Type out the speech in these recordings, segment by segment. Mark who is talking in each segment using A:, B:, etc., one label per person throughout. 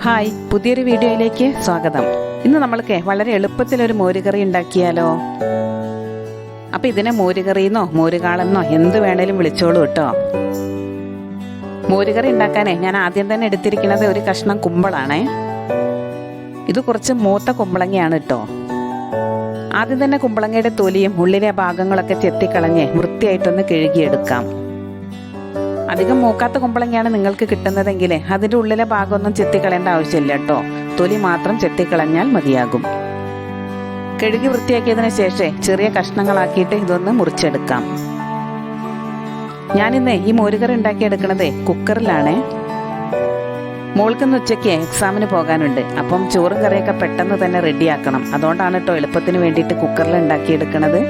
A: Hi, പുതിയൊരു വീഡിയോയിലേക്ക് സ്വാഗതം. ഇന്ന് നമ്മൾക്ക് വളരെ എളുപ്പത്തിലൊരു മോരുകറി ഉണ്ടാക്കിയാലോ? അപ്പം ഇതിനെ മോരുകറിയെന്നോ മോരുകാളെന്നോ എന്ത് വേണേലും വിളിച്ചോളൂ കേട്ടോ. മോരുകറി ഉണ്ടാക്കാനേ ഞാൻ ആദ്യം തന്നെ എടുത്തിരിക്കുന്നത് ഒരു കഷ്ണം കുമ്പളാണേ. ഇത് കുറച്ച് മൂത്ത കുമ്പളങ്ങയാണ് കേട്ടോ. ആദ്യം തന്നെ കുമ്പളങ്ങയുടെ തൊലിയും ഉള്ളിലെ ഭാഗങ്ങളൊക്കെ ചെത്തിക്കളഞ്ഞ് വൃത്തിയായിട്ടൊന്ന് കഴുകിയെടുക്കാം. അധികം മൂക്കാത്ത കുമ്പളങ്ങയാണ് നിങ്ങൾക്ക് കിട്ടുന്നതെങ്കിൽ അതിൻ്റെ ഉള്ളിലെ ഭാഗമൊന്നും ചെത്തിക്കളയേണ്ട ആവശ്യമില്ല കേട്ടോ. തൊലി മാത്രം ചെത്തിക്കളഞ്ഞാൽ മതിയാകും. കഴുകി വൃത്തിയാക്കിയതിന് ശേഷം ചെറിയ കഷ്ണങ്ങളാക്കിയിട്ട് ഇതൊന്ന് മുറിച്ചെടുക്കാം. ഞാനിന്ന് ഈ മോരുകറി ഉണ്ടാക്കിയെടുക്കുന്നത് കുക്കറിലാണ്. മോൾക്കിന്ന് ഉച്ചയ്ക്ക് എക്സാമിന് പോകാനുണ്ട്. അപ്പം ചോറും കറിയൊക്കെ പെട്ടെന്ന് തന്നെ റെഡിയാക്കണം. അതുകൊണ്ടാണ് കേട്ടോ എളുപ്പത്തിന് വേണ്ടിയിട്ട് കുക്കറിൽ ഉണ്ടാക്കിയെടുക്കുന്നത്.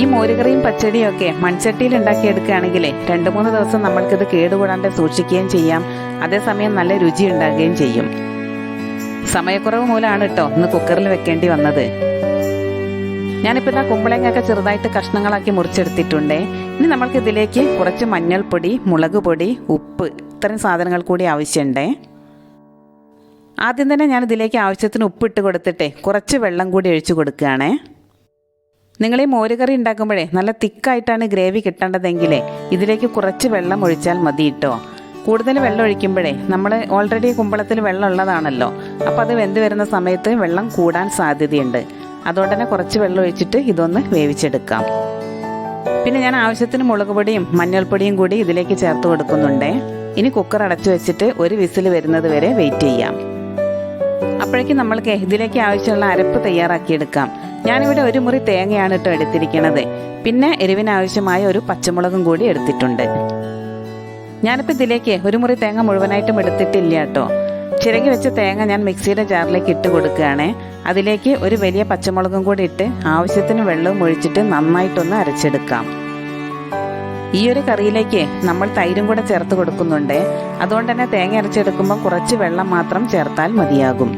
A: ഈ മോരുകറിയും പച്ചടിയും ഒക്കെ മൺചട്ടിയിൽ ഉണ്ടാക്കിയെടുക്കുകയാണെങ്കിൽ 2-3 ദിവസം നമ്മൾക്കിത് കേടുകൂടാണ്ട് സൂക്ഷിക്കുകയും ചെയ്യാം. അതേസമയം നല്ല രുചി ഉണ്ടാകുകയും ചെയ്യും. സമയക്കുറവ് മൂലമാണ് കേട്ടോ ഇന്ന് കുക്കറിൽ വെക്കേണ്ടി വന്നത്. ഞാനിപ്പോൾ ഇതാ കുമ്പളങ്ങയൊക്കെ ചെറുതായിട്ട് കഷ്ണങ്ങളാക്കി മുറിച്ചെടുത്തിട്ടുണ്ട്. ഇനി നമ്മൾക്ക് ഇതിലേക്ക് കുറച്ച് മഞ്ഞൾപ്പൊടി, മുളക് പൊടി, ഉപ്പ് ഇത്രയും സാധനങ്ങൾ കൂടി ആവശ്യമുണ്ട്. ആദ്യം തന്നെ ഞാൻ ഇതിലേക്ക് ആവശ്യത്തിന് ഉപ്പിട്ട് കൊടുത്തിട്ട് കുറച്ച് വെള്ളം കൂടി ഒഴിച്ചു കൊടുക്കുകയാണ്. നിങ്ങൾ ഈ മോരുകറി ഉണ്ടാക്കുമ്പോഴേ നല്ല തിക്കായിട്ടാണ് ഗ്രേവി കിട്ടേണ്ടതെങ്കിൽ ഇതിലേക്ക് കുറച്ച് വെള്ളം ഒഴിച്ചാൽ മതി കേട്ടോ. കൂടുതൽ വെള്ളം ഒഴിക്കുമ്പോഴേ നമ്മൾ ഓൾറെഡി കുമ്പളത്തിൽ വെള്ളം ഉള്ളതാണല്ലോ. അപ്പോൾ അത് വെന്ത് വരുന്ന സമയത്ത് വെള്ളം കൂടാൻ സാധ്യതയുണ്ട്. അതുകൊണ്ട് തന്നെ കുറച്ച് വെള്ളം ഒഴിച്ചിട്ട് ഇതൊന്ന് വേവിച്ചെടുക്കാം. പിന്നെ ഞാൻ ആവശ്യത്തിന് മുളക് പൊടിയും മഞ്ഞൾപ്പൊടിയും കൂടി ഇതിലേക്ക് ചേർത്ത് കൊടുക്കുന്നുണ്ട്. ഇനി കുക്കർ അടച്ചു വെച്ചിട്ട് ഒരു വിസിൽ വരുന്നത് വരെ വെയിറ്റ് ചെയ്യാം. അപ്പോഴേക്കും നമ്മൾക്ക് ഇതിലേക്ക് ആവശ്യമുള്ള അരപ്പ് തയ്യാറാക്കിയെടുക്കാം. ഞാനിവിടെ ഒരു മുറി തേങ്ങയാണ് കേട്ടോ എടുത്തിരിക്കുന്നത്. പിന്നെ എരിവിനാവശ്യമായ ഒരു പച്ചമുളകും കൂടി എടുത്തിട്ടുണ്ട്. ഞാനിപ്പോൾ ഇതിലേക്ക് ഒരു മുറി തേങ്ങ മുഴുവനായിട്ടും എടുത്തിട്ടില്ല കേട്ടോ. ചിരകി വെച്ച തേങ്ങ ഞാൻ മിക്സിയുടെ ജാറിലേക്ക് ഇട്ട് കൊടുക്കുകയാണ്. അതിലേക്ക് ഒരു വലിയ പച്ചമുളകും കൂടി ഇട്ട് ആവശ്യത്തിന് വെള്ളവും ഒഴിച്ചിട്ട് നന്നായിട്ടൊന്ന് അരച്ചെടുക്കാം. ഈ ഒരു കറിയിലേക്ക് നമ്മൾ തൈരും കൂടെ ചേർത്ത് കൊടുക്കുന്നുണ്ട്. അതുകൊണ്ട് തന്നെ തേങ്ങ അരച്ചെടുക്കുമ്പോൾ കുറച്ച് വെള്ളം മാത്രം ചേർത്താൽ മതിയാകും.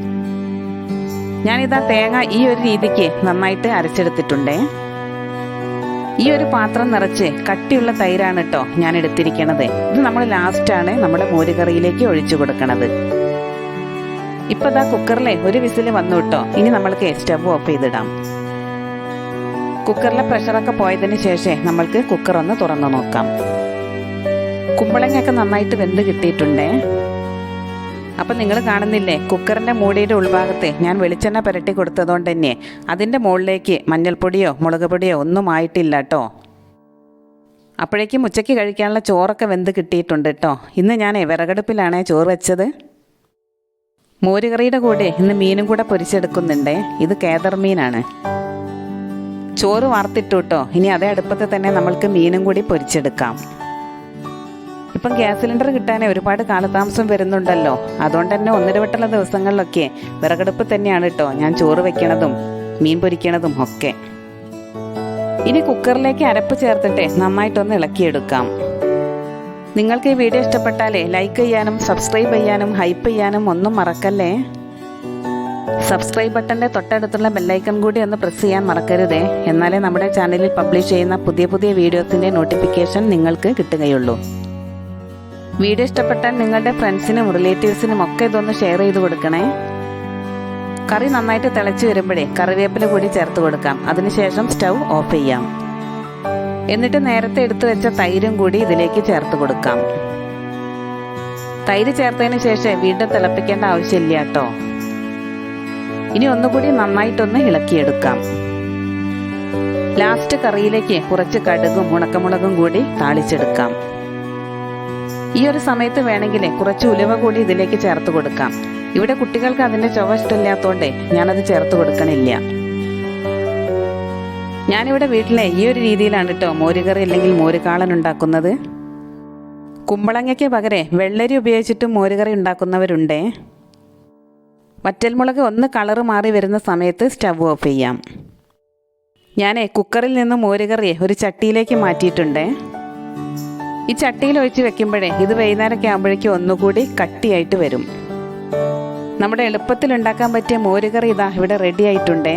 A: ഞാനിതാ തേങ്ങ ഈ ഒരു രീതിക്ക് നന്നായിട്ട് അരച്ചെടുത്തിട്ടുണ്ട്. ഈ ഒരു പാത്രം നിറച്ച് കട്ടിയുള്ള തൈരാണ് കേട്ടോ ഞാൻ എടുത്തിരിക്കണത്. ഇത് നമ്മൾ ലാസ്റ്റാണ് നമ്മുടെ മോരുകറിയിലേക്ക് ഒഴിച്ചു കൊടുക്കണത്. ഇപ്പൊ ഇതാ കുക്കറിലെ ഒരു വിസിൽ വന്നു കേട്ടോ. ഇനി നമ്മൾക്ക് സ്റ്റവ് ഓഫ് ചെയ്തിടാം. കുക്കറിലെ പ്രഷറൊക്കെ പോയതിന് ശേഷം നമ്മൾക്ക് കുക്കർ ഒന്ന് തുറന്നു നോക്കാം. കുമ്പളങ്ങയൊക്കെ നന്നായിട്ട് വെന്ത് കിട്ടിയിട്ടുണ്ട്. അപ്പം നിങ്ങൾ കാണുന്നില്ലേ, കുക്കറിൻ്റെ മൂടിയുടെ ഉൾഭാഗത്ത് ഞാൻ വെളിച്ചെണ്ണ പുരട്ടി കൊടുത്തതുകൊണ്ട് തന്നെ അതിൻ്റെ മുകളിലേക്ക് മഞ്ഞൾപ്പൊടിയോ മുളക് പൊടിയോ ഒന്നും ആയിട്ടില്ല കേട്ടോ. അപ്പോഴേക്കും ഉച്ചയ്ക്ക് കഴിക്കാനുള്ള ചോറൊക്കെ വെന്ത് കിട്ടിയിട്ടുണ്ട് കേട്ടോ. ഇന്ന് ഞാൻ വിറകടുപ്പിലാണ് ചോറ് വെച്ചത്. മോരുകറിയുടെ കൂടെ ഇന്ന് മീനും കൂടെ പൊരിച്ചെടുക്കുന്നുണ്ട്. ഇത് കേദർ മീനാണ്. ചോറ് വാർത്തിട്ടു കേട്ടോ. ഇനി അതേ അടുപ്പത്ത് തന്നെ നമ്മൾക്ക് മീനും കൂടി പൊരിച്ചെടുക്കാം. ഇപ്പം ഗ്യാസ് സിലിണ്ടർ കിട്ടാനേ ഒരുപാട് കാലതാമസം വരുന്നുണ്ടല്ലോ. അതുകൊണ്ട് തന്നെ ഒന്നിടവിട്ടുള്ള ദിവസങ്ങളിലൊക്കെ വിറകടുപ്പ് തന്നെയാണ് കേട്ടോ ഞാൻ ചോറ് വെക്കണതും മീൻ പൊരിക്കണതും ഒക്കെ. ഇനി കുക്കറിലേക്ക് അരപ്പ് ചേർത്തിട്ട് നന്നായിട്ടൊന്ന് ഇളക്കിയെടുക്കാം. നിങ്ങൾക്ക് ഈ വീഡിയോ ഇഷ്ടപ്പെട്ടാലേ ലൈക്ക് ചെയ്യാനും സബ്സ്ക്രൈബ് ചെയ്യാനും ഹൈപ്പ് ചെയ്യാനും ഒന്നും മറക്കല്ലേ. സബ്സ്ക്രൈബ് ബട്ടൻ്റെ തൊട്ടടുത്തുള്ള ബെല്ലൈക്കൺ കൂടി ഒന്ന് പ്രസ് ചെയ്യാൻ മറക്കരുതേ. എന്നാലേ നമ്മുടെ ചാനലിൽ പബ്ലിഷ് ചെയ്യുന്ന പുതിയ പുതിയ വീഡിയോസിൻ്റെ നോട്ടിഫിക്കേഷൻ നിങ്ങൾക്ക് കിട്ടുകയുള്ളൂ. വീഡിയോ ഇഷ്ടപ്പെട്ടാൽ നിങ്ങളുടെ ഫ്രണ്ട്സിനും റിലേറ്റീവ്സിനും ഒക്കെ ഇതൊന്ന് ഷെയർ ചെയ്ത് കൊടുക്കണേ. കറി നന്നായിട്ട് തിളച്ച് വരുമ്പോഴേ കറിവേപ്പില കൂടി ചേർത്ത് കൊടുക്കാം. അതിനുശേഷം സ്റ്റൗ ഓഫ് ചെയ്യാം. എന്നിട്ട് നേരത്തെ എടുത്തു വെച്ച തൈരും കൂടി ഇതിലേക്ക് ചേർത്ത് കൊടുക്കാം. തൈര് ചേർത്തതിന് ശേഷം വീണ്ടും തിളപ്പിക്കേണ്ട ആവശ്യമില്ല കേട്ടോ. ഇനി ഒന്നുകൂടി നന്നായിട്ടൊന്ന് ഇളക്കിയെടുക്കാം. ലാസ്റ്റ് കറിയിലേക്ക് കുറച്ച് കടുകും ഉണക്കമുളകും കൂടി താളിച്ചെടുക്കാം. ഈ ഒരു സമയത്ത് വേണമെങ്കിൽ കുറച്ച് ഉലുവ കൂടി ഇതിലേക്ക് ചേർത്ത് കൊടുക്കാം. ഇവിടെ കുട്ടികൾക്ക് അതിൻ്റെ ചുവ ഇഷ്ടമില്ലാത്തതുകൊണ്ട് ഞാനത് ചേർത്ത് കൊടുക്കണില്ല. ഞാനിവിടെ വീട്ടിലെ ഈ ഒരു രീതിയിലാണ് കേട്ടോ മോരുകറി അല്ലെങ്കിൽ മോരുകാളൻ ഉണ്ടാക്കുന്നത്. കുമ്പളങ്ങയ്ക്ക് പകരം വെള്ളരി ഉപയോഗിച്ചിട്ടും മോരുകറി ഉണ്ടാക്കുന്നവരുണ്ടേ. വറ്റൽമുളക് ഒന്ന് കളറ് മാറി വരുന്ന സമയത്ത് സ്റ്റവ് ഓഫ് ചെയ്യാം. ഞാൻ കുക്കറിൽ നിന്ന് മോരുകറി ഒരു ചട്ടിയിലേക്ക് മാറ്റിയിട്ടുണ്ട്. ഈ ചട്ടിയിൽ ഒഴിച്ച് വെക്കുമ്പോഴേ ഇത് വൈകുന്നേരമൊക്കെ ആകുമ്പോഴേക്കും ഒന്നുകൂടി കട്ടിയായിട്ട് വരും. നമ്മുടെ എളുപ്പത്തിൽ ഉണ്ടാക്കാൻ പറ്റിയ മോരുകറി ഇതാ ഇവിടെ റെഡി ആയിട്ടുണ്ടേ.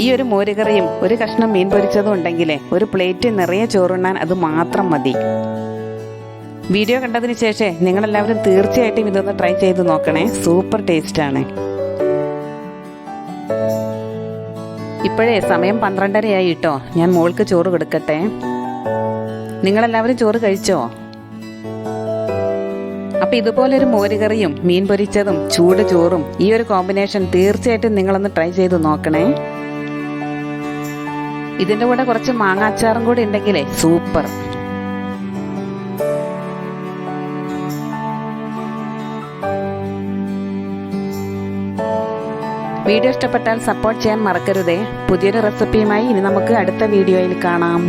A: ഈ ഒരു മോരുകറിയും ഒരു കഷ്ണം മീൻ പൊരിച്ചതും ഉണ്ടെങ്കിൽ ഒരു പ്ലേറ്റ് നിറയെ ചോറുണ്ണാൻ അത് മാത്രം മതി. വീഡിയോ കണ്ടതിന് ശേഷം നിങ്ങളെല്ലാവരും തീർച്ചയായിട്ടും ഇതൊന്ന് ട്രൈ ചെയ്ത് നോക്കണേ. സൂപ്പർ ടേസ്റ്റാണ്. ഇപ്പോഴേ സമയം 12:30 കേട്ടോ. ഞാൻ മോൾക്ക് ചോറ് കൊടുക്കട്ടെ. നിങ്ങളെല്ലാവരും ചോറ് കഴിച്ചോ? അപ്പം ഇതുപോലൊരു മോരുകറിയും മീൻ പൊരിച്ചതും ചൂട് ചോറും ഈ ഒരു കോമ്പിനേഷൻ തീർച്ചയായിട്ടും നിങ്ങളൊന്ന് ട്രൈ ചെയ്ത് നോക്കണേ. ഇതിൻ്റെ കൂടെ കുറച്ച് മാങ്ങാച്ചാറും കൂടി ഉണ്ടെങ്കിലേ സൂപ്പർ. വീഡിയോ ഇഷ്ടപ്പെട്ടാൽ സപ്പോർട്ട് ചെയ്യാൻ മറക്കരുതേ. പുതിയൊരു റെസിപ്പിയുമായി ഇനി നമുക്ക് അടുത്ത വീഡിയോയിൽ കാണാം.